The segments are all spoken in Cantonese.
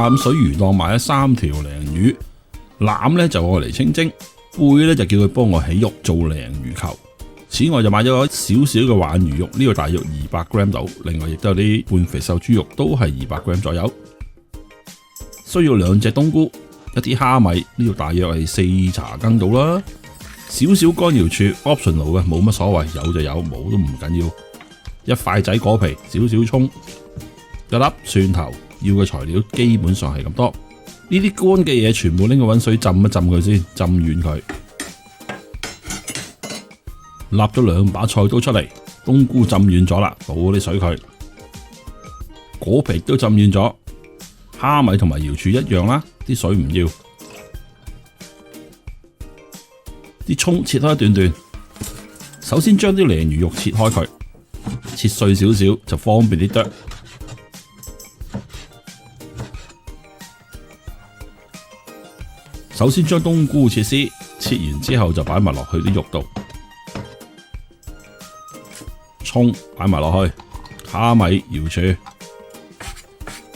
咁水魚檔買咗3條鯪魚，腩咧就愛嚟清蒸，背咧就叫佢幫我起肉做鯪魚球。此外就買咗少少嘅鯇魚肉，呢個大約200 gram 度，另外亦都有啲半肥瘦豬肉，都係200 gram 左右。需要2隻冬菇，一啲蝦米，呢度大約係4茶羹度啦。少少乾瑤柱 optional 嘅，冇乜所謂，有就有，冇都唔緊要。1塊仔果皮，少少葱，1粒蒜頭，要嘅材料基本上係咁多。呢啲乾嘅嘢全部拎去滾水浸一浸佢先，浸軟佢。立咗2把菜刀出嚟，冬菇浸軟咗啦，倒啲水佢。果皮都浸軟咗，蝦米同埋瑤柱一樣啦，啲水唔要。啲葱切開一段段，首先將啲鯪魚肉切開佢，切碎少少就方便啲剁。首先將冬菇切絲，切完之後就擺埋落去啲肉度，葱擺埋落去，蝦米、瑤柱，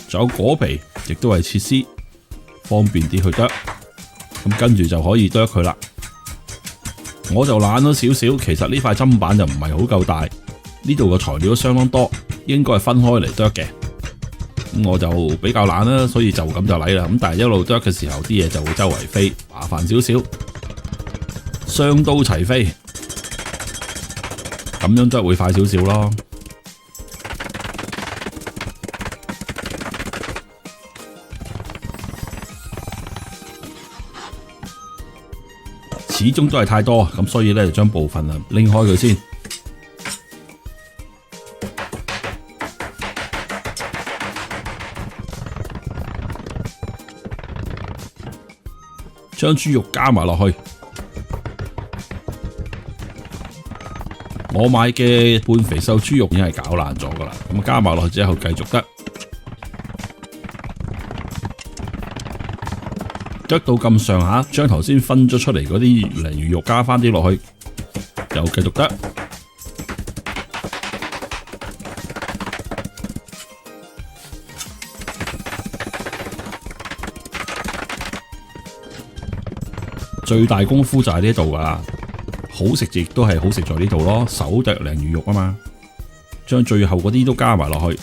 仲有果皮，亦都係切絲，方便啲去剁。咁跟住就可以剁佢啦。我就懶咗少少，其實呢塊砧板就唔係好夠大，呢度嘅材料都相當多，應該係分開嚟剁嘅。咁我就比較懶啦，所以就咁就嚟啦。咁但係一路剁嘅時候，啲嘢就會周圍飛，麻煩少少。雙刀齊飛，咁樣剁會快少少咯。始終都係太多，咁所以咧就將部分拎開佢先。將豬肉加埋落去，我買嘅半肥瘦豬肉已經係攪爛咗噶啦，咁加埋落去之後繼續剁。剁到咁上下，將頭先分咗出嚟嗰啲鯪魚肉加翻啲落去，又繼續剁。最大功夫就喺呢度噶啦，好食亦都係好食在呢度咯，手剁鯪魚肉啊嘛，將最後嗰啲都加埋落去。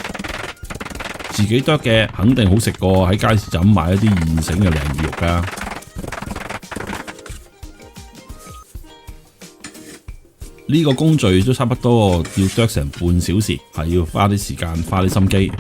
自己剁嘅肯定好食過喺街市就咁買一啲現成嘅鯪魚肉噶。呢個工序都差不多要剁成半小時，係要花啲時間花啲心機。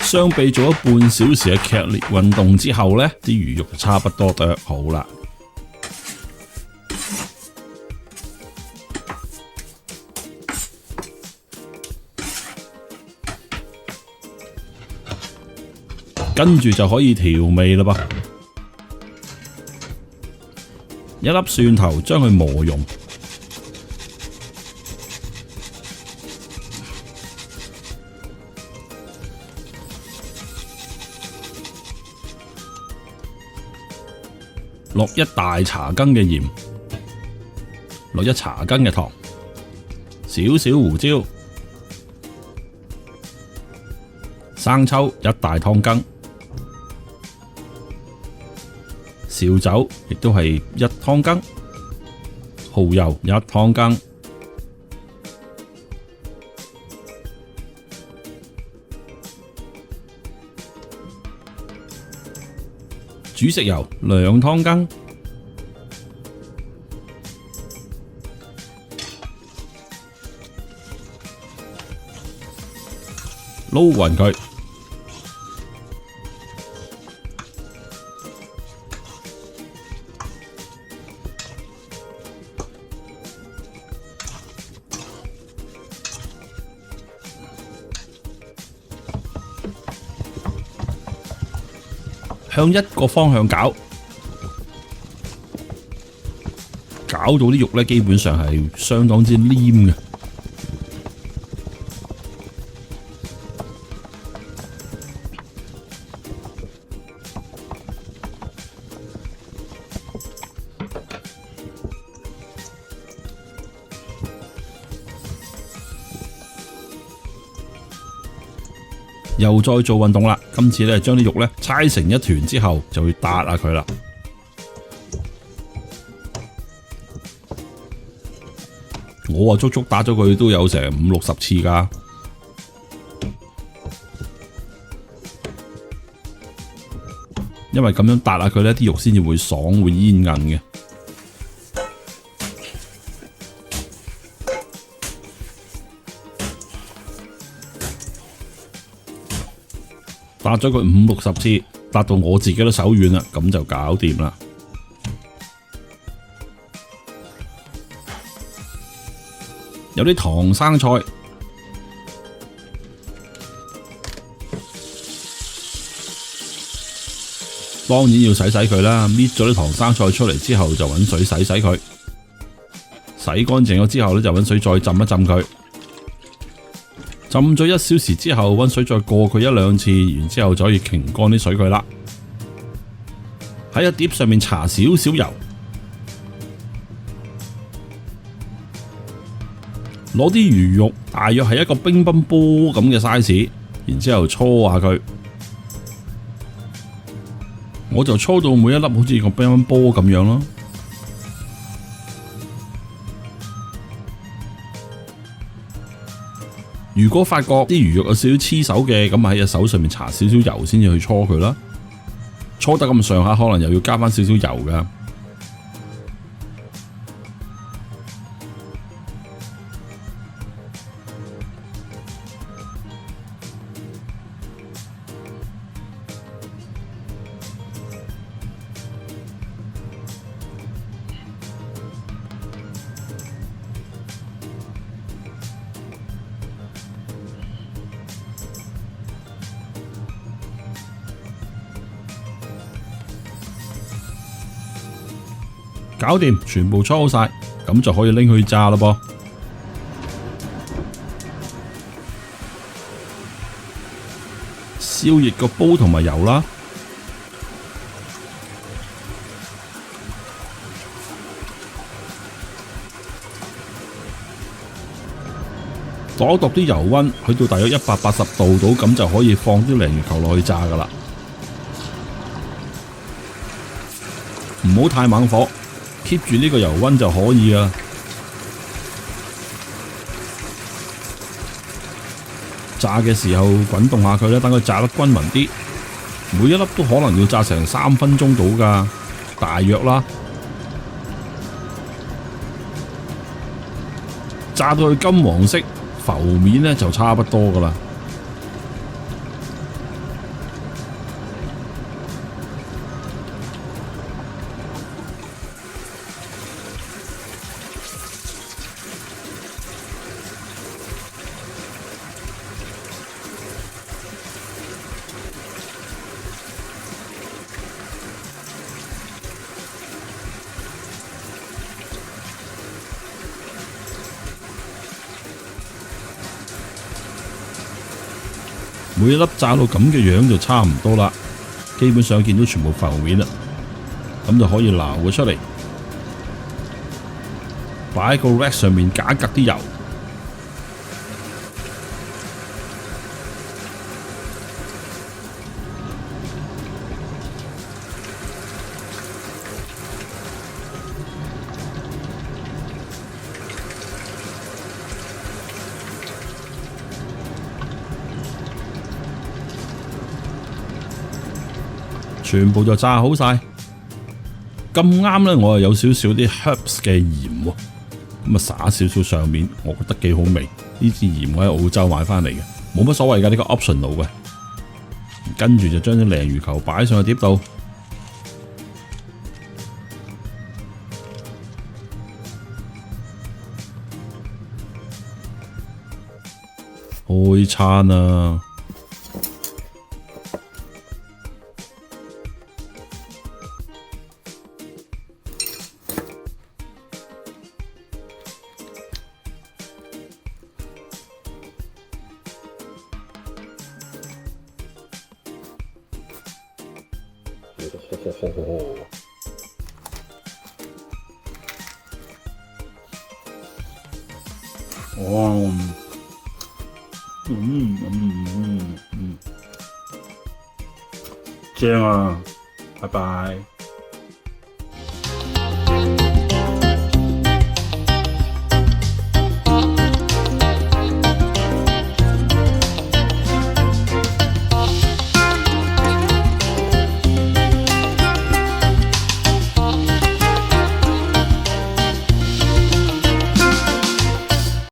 相比做咗半小時嘅劇烈運動之後呢，啲魚肉就差不多剁好啦。跟住就可以調味啦噃。一粒蒜頭將佢磨溶。落1大茶羹嘅鹽，落1茶羹嘅糖，少少胡椒，生抽1大湯羹，紹酒亦都係1湯羹，蠔油1湯羹，煮食油2湯羹，撈勻佢，向一個方向攪，搞到啲肉呢，基本上係相當之黏嘅。又再做運動啦，今次咧將啲肉咧搓成一團之後，就會打下佢啦。我足足打咗佢都有成5、60次㗎，因為咁樣打下佢呢啲肉先至會爽會煙韌嘅。打咗佢5、60次，打到我自己都手軟啦，咁就搞掂啦。有啲唐生菜，當然要洗佢啦。搣咗啲唐生菜出嚟之後，就揾水洗佢，洗乾淨咗之後呢，就揾水再浸一浸佢。浸咗1小時之後，溫水再過佢1、2次，然之後就可以擎乾啲水佢啦。喺一碟上面搽少少油，攞啲魚肉，大約係一個乒乓波咁嘅 size， 然之後搓下佢。我就搓到每一粒好似個乒乓波咁樣咯。如果發覺啲魚肉有少少黐手嘅，咁喺隻手上面搽少少油先至去搓佢啦。搓得咁上下，可能又要加翻少少油噶。搞掂，全部搓好晒，咁就可以拎去炸啦噃。燒熱個煲同埋油啦，度啲油溫，去到大約180度到，咁就可以放啲鯪魚球落去炸噶啦。唔好太猛火。keep 住呢個油溫就可以啦。炸嘅時候滾動下佢咧，等佢炸得均勻啲。每一粒都可能要炸成3分鐘到㗎，大約啦。炸到佢金黃色浮面咧，就差不多㗎啦。每一粒炸到咁嘅樣就差唔多啦，基本上見到全部浮面啦，咁就可以撈佢出嚟，擺喺個 rack 上面夾一格啲油，全部就炸好晒。咁啱呢，我又有少少啲 herbs 嘅鹽喎，咁啊撒少少上面，我覺得幾好味。呢支鹽我喺澳洲買翻嚟嘅，冇乜所謂㗎，呢個 optional 嘅。跟住就將啲鯪魚球擺上去碟度，開餐啦！哦，正啊，拜拜。